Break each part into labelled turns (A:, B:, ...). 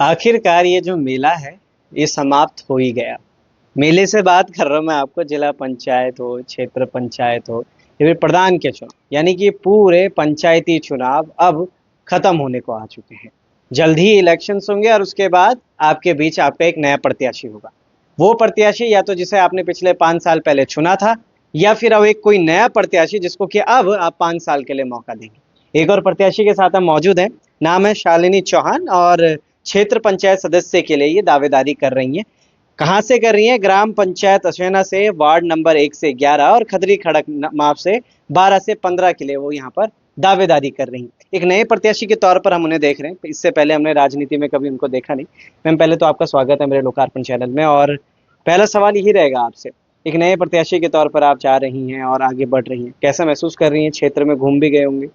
A: आखिरकार ये जो मेला है ये समाप्त हो ही गया। मेले से बात कर रहा हूँ मैं आपको, जिला पंचायत हो, क्षेत्र पंचायत हो या फिर प्रधान के चुनाव, यानी कि पूरे पंचायती चुनाव अब खत्म होने को आ चुके हैं। जल्द ही इलेक्शंस होंगे और उसके बाद आपके बीच आपका एक नया प्रत्याशी होगा। वो प्रत्याशी या तो जिसे आपने पिछले 5 साल पहले चुना था, या फिर अब एक कोई नया प्रत्याशी जिसको कि अब आप 5 साल के लिए मौका देंगे। एक और प्रत्याशी के साथ हम मौजूद हैं, नाम है शालिनी चौहान, और क्षेत्र पंचायत सदस्य के लिए ये दावेदारी कर रही हैं। कहाँ से कर रही हैं? ग्राम पंचायत असेना से, वार्ड नंबर 1 से 11 और खदरी खड़क माप से 12 से 15 के लिए वो यहाँ पर दावेदारी कर रही हैं। एक नए प्रत्याशी के तौर पर हम उन्हें देख रहे हैं, इससे पहले हमने राजनीति में कभी उनको देखा नहीं। मैम, पहले तो आपका स्वागत है मेरे लोकार्पण चैनल में, और पहला सवाल यही रहेगा आपसे। एक नए प्रत्याशी के तौर पर आप जा रही हैं और आगे बढ़ रही हैं, कैसा महसूस कर रही हैं? क्षेत्र में घूम भी गए होंगे,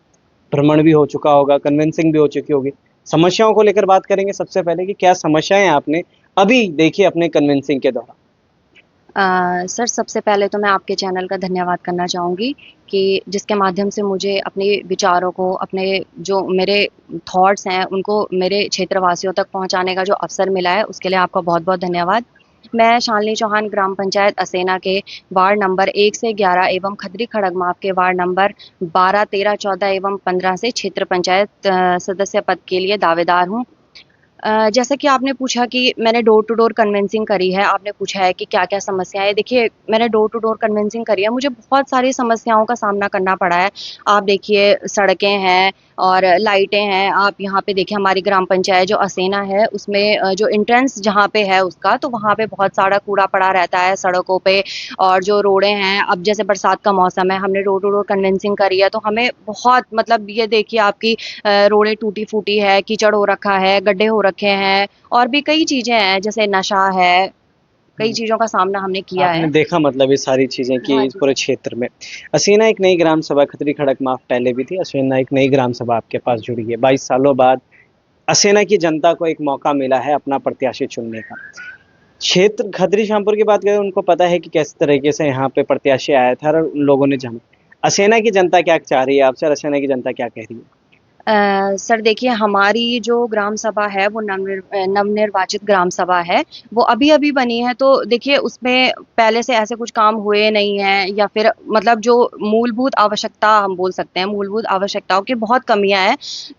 A: भ्रमण भी हो चुका होगा, कन्विंसिंग भी हो चुकी होगी। समस्याओं को लेकर बात करेंगे सबसे पहले कि क्या समस्याएं आपने अभी देखी अपने कन्विंसिंग के दौरान?
B: सर, सबसे पहले तो मैं आपके चैनल का धन्यवाद करना चाहूँगी कि जिसके माध्यम से मुझे अपने विचारों को, अपने जो मेरे थॉट्स हैं, उनको मेरे क्षेत्रवासियों तक पहुँचाने का जो अवसर मिला है, उसके लिए आपका बहुत-बहुत धन्यवाद। मैं शालिनी चौहान ग्राम पंचायत असेना के वार्ड नंबर 1 से 11 एवं खदरी खड़गमाप के वार्ड नंबर 12, 13, 14 एवं 15 से क्षेत्र पंचायत सदस्य पद के लिए दावेदार हूँ। जैसा कि आपने पूछा कि मैंने डोर टू डोर कन्विंसिंग करी है, आपने पूछा है कि क्या-क्या समस्याएँ, देखिए मैंने डोर टू डोर कन्विंसिंग करी है, मुझे बहुत सारी समस्याओं का सामना करना पड़ा है। आप देखिए, सड़कें हैं और लाइटें हैं, आप यहाँ पे देखिए हमारी ग्राम पंचायत जो असेना है उसमें जो एंट्रेंस जहाँ पे है उसका, तो वहाँ पे बहुत सारा कूड़ा पड़ा रहता है सड़कों पे। और जो रोडें हैं, अब जैसे बरसात का मौसम है, हमने डोर टू डोर कन्विंसिंग करी है, तो हमें बहुत, मतलब ये देखिए आपकी रोडें टूटी-फूटी है, कीचड़ हो रखा है, गड्ढे हो रखे हैं, और भी कई चीज़ें हैं, जैसे नशा है, कई
A: हम्म,
B: चीज़ों का सामना हमने किया
A: आपने
B: है।
A: देखा मतलब ये सारी चीजें कि
B: हाँ
A: इस
B: जी,
A: पूरे
B: सर।
A: क्षेत्र में असीना एक नई ग्राम सभा, खतरी खड़क माफ पहले भी थी, असीना एक नई ग्राम सभा आपके पास जुड़ी है। 22 सालों बाद असेना की जनता को एक मौका मिला है अपना प्रत्याशी चुनने का। क्षेत्र खतरी श्यामपुर की बात करें, उनको पता है कि किस तरीके से यहाँ पे प्रत्याशी आया था और उन लोगों ने जाना। असेना की जनता क्या चाह रही है आपसे, और असेना की जनता क्या कह रही है?
B: सर देखिए, हमारी जो ग्राम सभा है वो नवनिर्वाचित ग्राम सभा है। वो अभी-अभी बनी है, तो देखिए उसमें पहले से ऐसे कुछ काम हुए नहीं हैं, या फिर मतलब जो मूलभूत आवश्यकता हम बोल सकते हैं, मूलभूत आवश्यकताओं की बहुत कमियाँ हैं।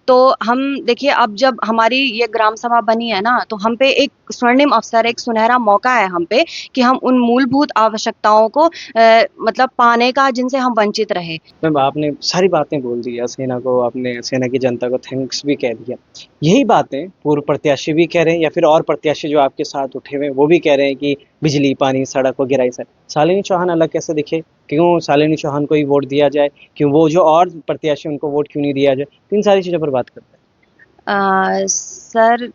B: तो हम देखिए, अब जब हमारी ये ग्राम सभा बनी है ना, तो हम पे एक स्वर्णिम अवसर, एक सुनहरा मौका है हम पे कि हम उन मूलभूत आवश्यकताओं को मतलब पाने का, जिनसे हम वंचित रहे।
A: मैम, आपने सारी बातें बोल दी, सेना को आपने, सेना की जनता को थैंक्स भी कह दिया। यही बातें पूर्व प्रत्याशी भी कह रहे हैं, या फिर और प्रत्याशी जो आपके साथ उठे हुए हैं वो भी कह रहे हैं कि बिजली, पानी, सड़क वगैरह ही सब। शालिनी चौहान अलग कैसे दिखे? क्यों शालिनी चौहान को ही वोट दिया जाए? क्यों वो जो और प्रत्याशी उनको वोट क्यों नहीं दिया जाए? तो इन सारी चीज़ों पर बात करते हैं।
B: सर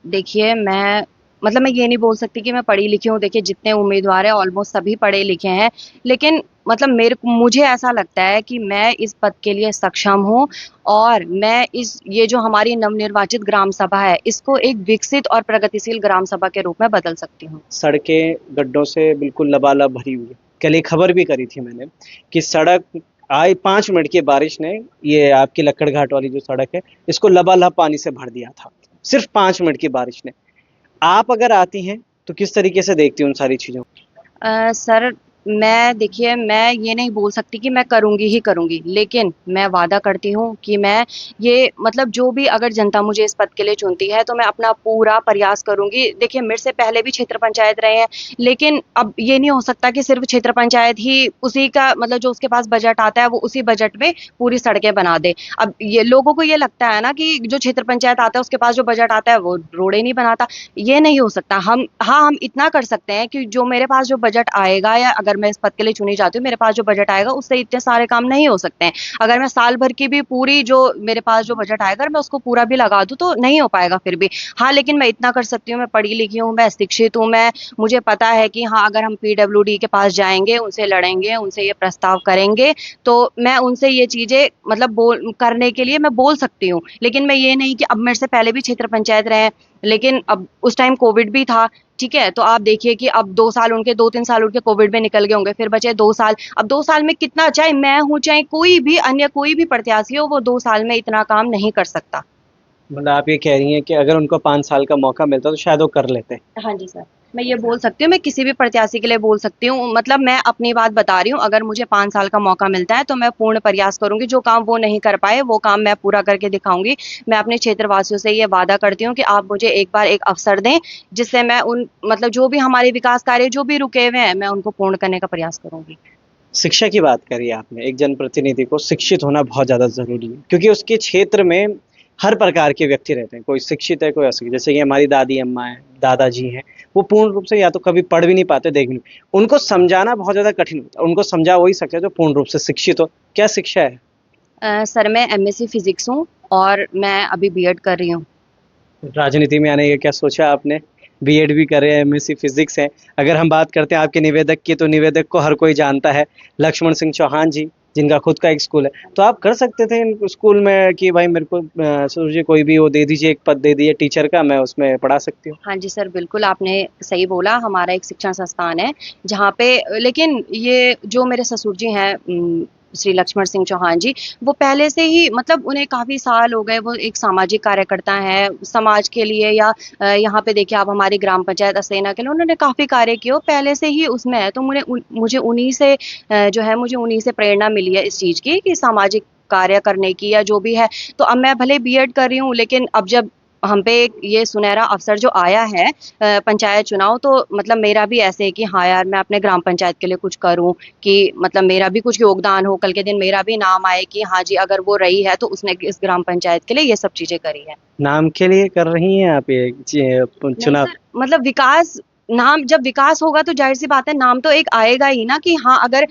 B: देखिए, मैं ये नहीं बोल सकती कि मैं पढ़ी लिखी हूँ। देखिए, जितने उम्मीदवार हैं ऑलमोस्ट सभी पढ़े लिखे हैं, लेकिन मतलब मुझे ऐसा लगता है कि मैं इस पद के लिए सक्षम हूँ, और मैं इस ये जो हमारी नवनिर्वाचित ग्राम सभा है, इसको एक विकसित और प्रगतिशील ग्राम सभा के रूप में बदल सकती हूँ।
A: सड़कें गड्ढों से बिल्कुल लबालब भरी हुई है। कल एक खबर भी करी थी मैंने कि सड़क आई 5 मिनट की बारिश ने, ये आपकी लक्कड़ घाट वाली जो सड़क है, इसको लबालब पानी से भर दिया था, सिर्फ 5 मिनट की बारिश ने। आप अगर आती हैं तो किस तरीके से देखती हैं उन सारी चीज़ों को?
B: सर, मैं देखिए, मैं ये नहीं बोल सकती कि मैं करूँगी ही करूँगी, लेकिन मैं वादा करती हूँ कि मैं ये मतलब जो भी अगर जनता मुझे इस पद के लिए चुनती है, तो मैं अपना पूरा प्रयास करूँगी। देखिए, मेरे से पहले भी क्षेत्र पंचायत रहे हैं, लेकिन अब ये नहीं हो सकता कि सिर्फ़ क्षेत्र पंचायत ही उसी का, मतलब जो उसके पास बजट आता है, वो उसी बजट में पूरी सड़कें बना दे। अब ये लोगों को ये लगता है ना कि जो क्षेत्र पंचायत आता है, उसके पास जो बजट आता है, वो रोडें नहीं बनाता। ये नहीं हो सकता। हम इतना कर सकते हैं कि जो मेरे पास जो बजट आएगा, या अगर मैं इस पद के लिए चुनी जाती हूँ, मेरे पास जो बजट आएगा उससे इतने सारे काम नहीं हो सकते हैं। अगर मैं साल भर की भी पूरी जो मेरे पास जो बजट आएगा, अगर मैं उसको पूरा भी लगा दूँ, तो नहीं हो पाएगा फिर भी। हाँ, लेकिन मैं इतना कर सकती हूँ, मैं पढ़ी लिखी हूँ, मैं शिक्षित हूँ, मुझे पता है कि हाँ, अगर हम पीडब्ल्यूडी के पास जाएँगे, उनसे लड़ेंगे, उनसे ये प्रस्ताव करेंगे, तो मैं उनसे ये चीज़ें मतलब बोल करने के लिए मैं बोल सकती हूँ। लेकिन मैं ये नहीं कि अब मेरे से पहले भी क्षेत्र पंचायत रहे हैं, लेकिन अब उस टाइम कोविड भी था, ठीक है? तो आप देखिए कि अब 2 साल उनके, 2-3 साल उनके कोविड में निकल गए होंगे, फिर बचे 2 साल। अब 2 साल में कितना, चाहे मैं हूँ, चाहे कोई भी अन्य कोई भी प्रत्याशी हो, वो 2 साल में इतना काम नहीं कर सकता।
A: मतलब आप ये कह रही हैं कि अगर उनको 5 साल का मौका मिलता तो शायद वो कर लेते।
B: हाँ जी सर, मैं ये बोल सकती हूँ, मैं किसी भी प्रत्याशी के लिए बोल सकती हूँ, मतलब मैं अपनी बात बता रही हूँ, अगर मुझे 5 साल का मौका मिलता है तो मैं पूर्ण प्रयास करूंगी, जो काम वो नहीं कर पाए वो काम मैं पूरा करके दिखाऊंगी। मैं अपने क्षेत्रवासियों से ये वादा करती हूँ कि आप मुझे एक बार एक अवसर दें, जिससे मैं उन मतलब जो भी हमारे विकास कार्य जो भी रुके हुए हैं मैं उनको पूर्ण करने का प्रयास करूंगी।
A: शिक्षा की बात करी आपने, एक जनप्रतिनिधि को शिक्षित होना बहुत ज़्यादा ज़रूरी है, क्योंकि उसके क्षेत्र में हर प्रकार के व्यक्ति रहते हैं, कोई शिक्षित है, कोई अशिक्षित। जैसे कि हमारी दादी अम्मा हैं, दादाजी हैं, वो पूर्ण रूप से या तो कभी पढ़ भी नहीं पाते, देख भी नहीं, उनको समझाना बहुत ज़्यादा कठिन होता है। उनको समझा वही सकता है जो पूर्ण रूप से शिक्षित हो। क्या शिक्षा है?
B: सर मैं एमएससी फिजिक्स हूँ और मैं अभी बीएड कर रही हूँ।
A: राजनीति में आने का क्या सोचा आपने? बीएड भी कर रहे हैं, एमएससी फिजिक्स है। अगर हम बात करते हैं आपके निवेदक की, तो निवेदक को हर कोई जानता है, लक्ष्मण सिंह चौहान जी, जिनका खुद का एक स्कूल है। तो आप कर सकते थे इन स्कूल में कि भाई मेरे को सोचिए कोई भी वो दे दीजिए, एक पद दे दिए टीचर का, मैं उसमें पढ़ा सकती हूँ।
B: हाँ जी सर, बिल्कुल आपने सही बोला, हमारा एक शिक्षण संस्थान है जहाँ पे लेकिन ये जो मेरे ससुर जी हैं, श्री लक्ष्मण सिंह चौहान जी, वो पहले से ही मतलब उन्हें काफ़ी साल हो गए, वो एक सामाजिक कार्यकर्ता हैं समाज के लिए, या यहाँ पे देखिए आप हमारी ग्राम पंचायत असेना के लिए उन्होंने काफ़ी कार्य किए, वो पहले से ही उसमें है, तो मुझे उन्हीं से जो है मुझे उन्हीं से प्रेरणा मिली है इस चीज़ की कि सामाजिक कार्य करने की या जो भी है। तो अब मैं भले बीएड कर रही हूँ, लेकिन अब जब हम पे ये सुनहरा अवसर जो आया है पंचायत चुनाव, तो मतलब मेरा भी ऐसे है कि हाँ यार मैं अपने ग्राम पंचायत के लिए कुछ करूं, कि मतलब मेरा भी कुछ योगदान हो, कल के दिन मेरा भी नाम आए कि हाँ जी अगर वो रही है तो उसने इस ग्राम पंचायत के लिए ये सब चीजें करी है।
A: नाम के लिए कर रही हैं आप ये
B: नहीं
A: चुनाव?
B: सर, मतलब विकास, नाम जब विकास होगा तो जाहिर सी बात है नाम तो एक आएगा ही ना, कि हाँ अगर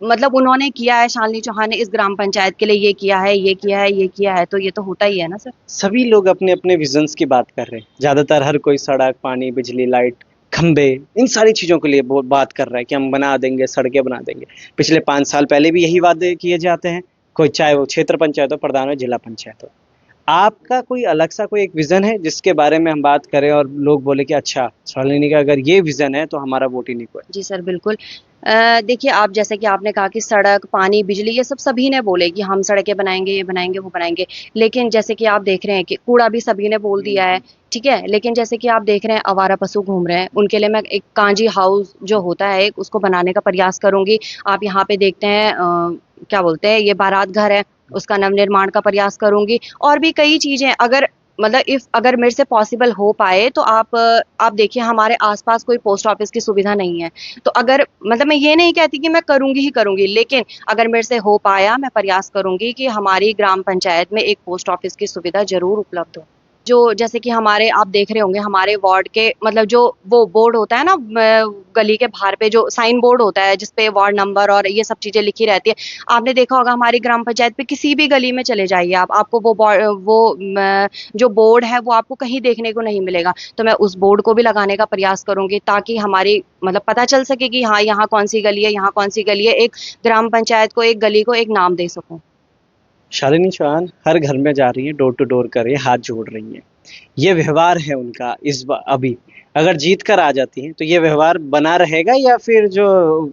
B: मतलब उन्होंने किया है, शालिनी चौहान ने इस ग्राम पंचायत के लिए ये किया है, ये किया है, ये किया है, तो ये तो होता ही है ना सर।
A: सभी लोग अपने अपने विजन्स की बात कर रहे हैं, ज़्यादातर हर कोई सड़क, पानी, बिजली, लाइट, खंबे, इन सारी चीज़ों के लिए बात कर रहा है कि हम बना देंगे, सड़कें बना देंगे। पिछले 5 साल पहले भी यही वादे किए जाते हैं, कोई चाहे वो क्षेत्र पंचायत हो, प्रधान हो, जिला पंचायत हो। आपका कोई अलग सा कोई एक विजन है जिसके बारे में हम बात करें और लोग बोले कि अच्छा, शालिनी का अगर ये विजन है तो हमारा वोट ही नहीं को है।
B: जी सर, बिल्कुल। देखिए आप जैसे कि आपने कहा कि सड़क, पानी, बिजली ये सब सभी ने बोले कि हम सड़कें बनाएँगे, ये बनाएँगे, वो बनाएँगे। लेकिन जैसे कि आप देख रहे हैं कि कूड़ा भी सभी ने बोल दिया है, ठीक है? लेकिन जैसे कि आप देख रहे हैं आवारा पशु घूम रहे हैं, उनके लिए मैं एक कांजी हाउस जो होता है एक, उसको बनाने का प्रयास करूँगी। आप यहाँ पे देखते हैं क्या बोलते हैं, ये बारात घर है, उसका नवनिर्माण का प्रयास करूँगी, और भी कई चीज़ें अगर मतलब इफ अगर मेरे से पॉसिबल हो पाए तो आप देखिए हमारे आस-पास कोई पोस्ट ऑफिस की सुविधा नहीं है। तो अगर मतलब मैं ये नहीं कहती कि मैं करूँगी ही करूँगी, लेकिन अगर मेरे से हो पाया मैं प्रयास करूँगी कि हमारी ग्राम पंचायत में एक पोस्ट ऑफिस की सुविधा ज़रूर उपलब्ध हो। जो जैसे कि हमारे आप देख रहे होंगे हमारे वार्ड के मतलब जो वो बोर्ड होता है ना, गली के बाहर पे जो साइन बोर्ड होता है जिस पे वार्ड नंबर और ये सब चीज़ें लिखी रहती है। आपने देखा होगा हमारी ग्राम पंचायत पे किसी भी गली में चले जाइए आप, आपको जो बोर्ड है वो आपको कहीं देखने को नहीं मिलेगा। तो मैं उस बोर्ड को भी लगाने का प्रयास करूँगी ताकि हमारी मतलब पता चल सके कि हाँ, यहाँ कौन-सी गली है, यहाँ कौन-सी गली है। एक ग्राम पंचायत को, एक गली को एक नाम दे सकूँ।
A: शालिनी चौहान हर घर में जा रही हैं, डोर टू डोर कर रही हैं, हाथ जोड़ रही हैं। ये व्यवहार है उनका अभी, अगर जीत कर आ जाती हैं तो ये व्यवहार बना रहेगा, या फिर जो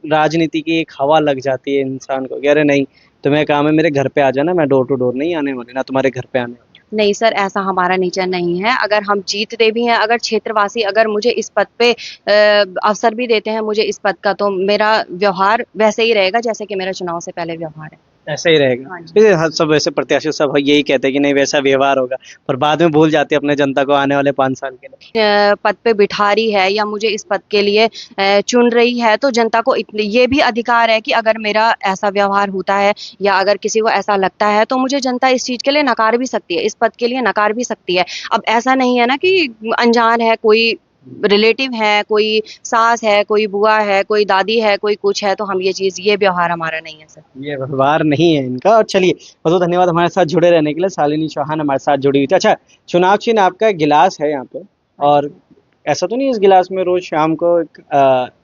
A: राजनीति की एक हवा लग जाती है इंसान को कि अरे नहीं, तुम्हें काम है मेरे घर पे आ जाना, मैं डोर टू डोर नहीं आने वाली, ना तुम्हारे घर पे आने वाली।
B: नहीं सर, ऐसा हमारा नेचर नहीं है। अगर हम जीतते भी हैं, अगर क्षेत्रवासी अगर मुझे इस पद पे अवसर भी देते हैं मुझे इस पद का, तो मेरा व्यवहार वैसे ही रहेगा जैसे कि मेरा चुनाव से पहले व्यवहार है।
A: ऐसा ही रहेगा।
B: हाँ जी।
A: फिर सब वैसे प्रत्याशी सब यही कहते हैं कि नहीं वैसा व्यवहार होगा, पर बाद में भूल जाते हैं अपने जनता को आने वाले 5 साल के लिए।
B: पद पे बिठा रही है या मुझे इस पद के लिए चुन रही है, तो जनता को इतने ये भी अधिकार है कि अगर मेरा ऐसा व्यवहार होता है या अगर किसी को ऐसा लगता है तो मुझे जनता इस चीज़ के लिए नकार भी सकती है, इस पद के लिए नकार भी सकती है। अब ऐसा नहीं है ना कि अनजान है, कोई रिलेटिव है, कोई सास है, कोई बुआ है, कोई दादी है, कोई कुछ है, तो हम ये व्यवहार हमारा नहीं है सर।
A: ये व्यवहार नहीं है इनका। और चलिए, बहुत बहुत धन्यवाद हमारे साथ जुड़े रहने के लिए। शालिनी चौहान हमारे साथ जुड़ी हुई थी। अच्छा, चुनाव चिन्ह आपका गिलास है यहाँ पे,
B: हाँ जी
A: और
B: सर।
A: ऐसा तो नहीं इस गिलास में रोज शाम को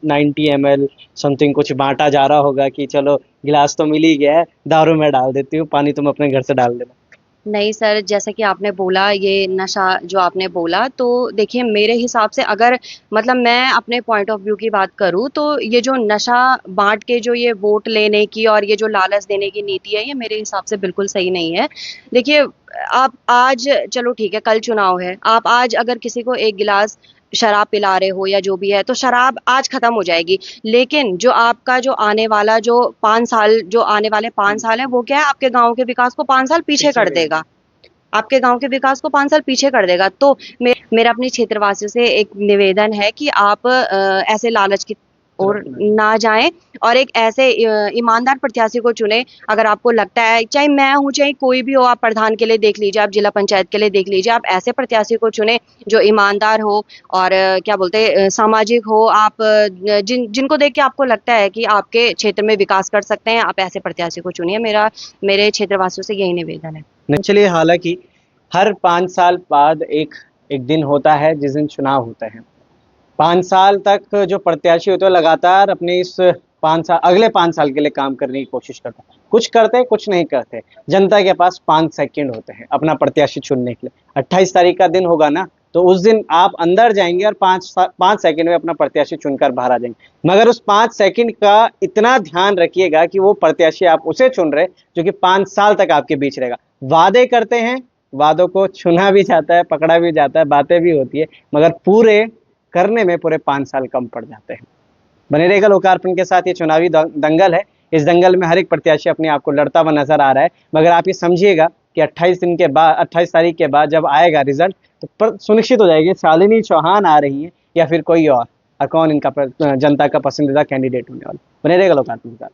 A: 90 ml समथिंग कुछ बांटा जा रहा होगा कि चलो गिलास तो मिल ही गया है, दारू मैं डाल देती हूँ, पानी तुम अपने घर से डाल देना।
B: नहीं सर, जैसा कि आपने बोला ये नशा जो आपने बोला, तो देखिए मेरे हिसाब से अगर मतलब मैं अपने पॉइंट ऑफ व्यू की बात करूँ तो ये जो नशा बाँट के जो ये वोट लेने की और ये जो लालच देने की नीति है, ये मेरे हिसाब से बिल्कुल सही नहीं है। देखिए आप आज, चलो ठीक है कल चुनाव है, आप आज अगर किसी को एक गिलास शराब पिला रहे हो या जो भी है, तो शराब आज खत्म हो जाएगी। लेकिन जो आपका जो आने वाला जो 5 साल, जो आने वाले 5 साल है, वो क्या है, आपके गांव के विकास को 5 साल पीछे
A: पीछे
B: कर
A: ले
B: देगा। आपके गांव के विकास को 5 साल पीछे कर देगा। तो मेरा अपने क्षेत्रवासियों से एक निवेदन है कि आप ऐसे लालच की ओर
A: तरफ नहीं।
B: ना जाएं और एक ऐसे ईमानदार प्रत्याशी को चुने। अगर आपको लगता है, चाहे मैं हूं चाहे कोई भी हो, आप प्रधान के लिए देख लीजिए, आप जिला पंचायत के लिए देख लीजिए, आप ऐसे प्रत्याशी को चुने जो ईमानदार हो और क्या बोलते हैं, सामाजिक हो। आप जिनको देख के आपको लगता है कि आपके क्षेत्र में विकास कर सकते हैं, आप ऐसे प्रत्याशी को चुनिए। मेरे क्षेत्रवासियों से यही निवेदन है।
A: नहीं, चलिए, हालांकि हर 5 साल बाद एक एक दिन होता है जिस दिन चुनाव होते हैं। 5 साल तक जो प्रत्याशी होते हैं लगातार अपने इस 5 साल, अगले 5 साल के लिए काम करने की कोशिश करते हैं। कुछ करते हैं, कुछ नहीं करते। जनता के पास 5 सेकंड होते हैं अपना प्रत्याशी चुनने के लिए। 28 तारीख का दिन होगा ना, तो उस दिन आप अंदर जाएंगे और 5 सेकंड में अपना प्रत्याशी चुनकर बाहर आ जाएंगे। मगर उस 5 सेकंड का इतना ध्यान रखिएगा कि वो प्रत्याशी आप उसे चुन रहे जो कि 5 साल तक आपके बीच रहेगा। वादे करते हैं, वादों को चुना भी जाता है, पकड़ा भी जाता है, बातें भी होती है, मगर पूरे करने में पूरे 5 साल कम पड़ जाते हैं। बने रहेगा लोकार्पण के साथ। ये चुनावी दंगल है। इस दंगल में हर एक प्रत्याशी अपने आप को लड़ता हुआ नजर आ रहा है। मगर आप ये समझिएगा कि 28 तारीख के बाद जब आएगा रिजल्ट, तो सुनिश्चित हो जाएगी शालिनी चौहान आ रही है या फिर कोई और कौन इनका जनता का पसंदीदा कैंडिडेट होने वाला। बने रहेगा लोकार्पण के साथ।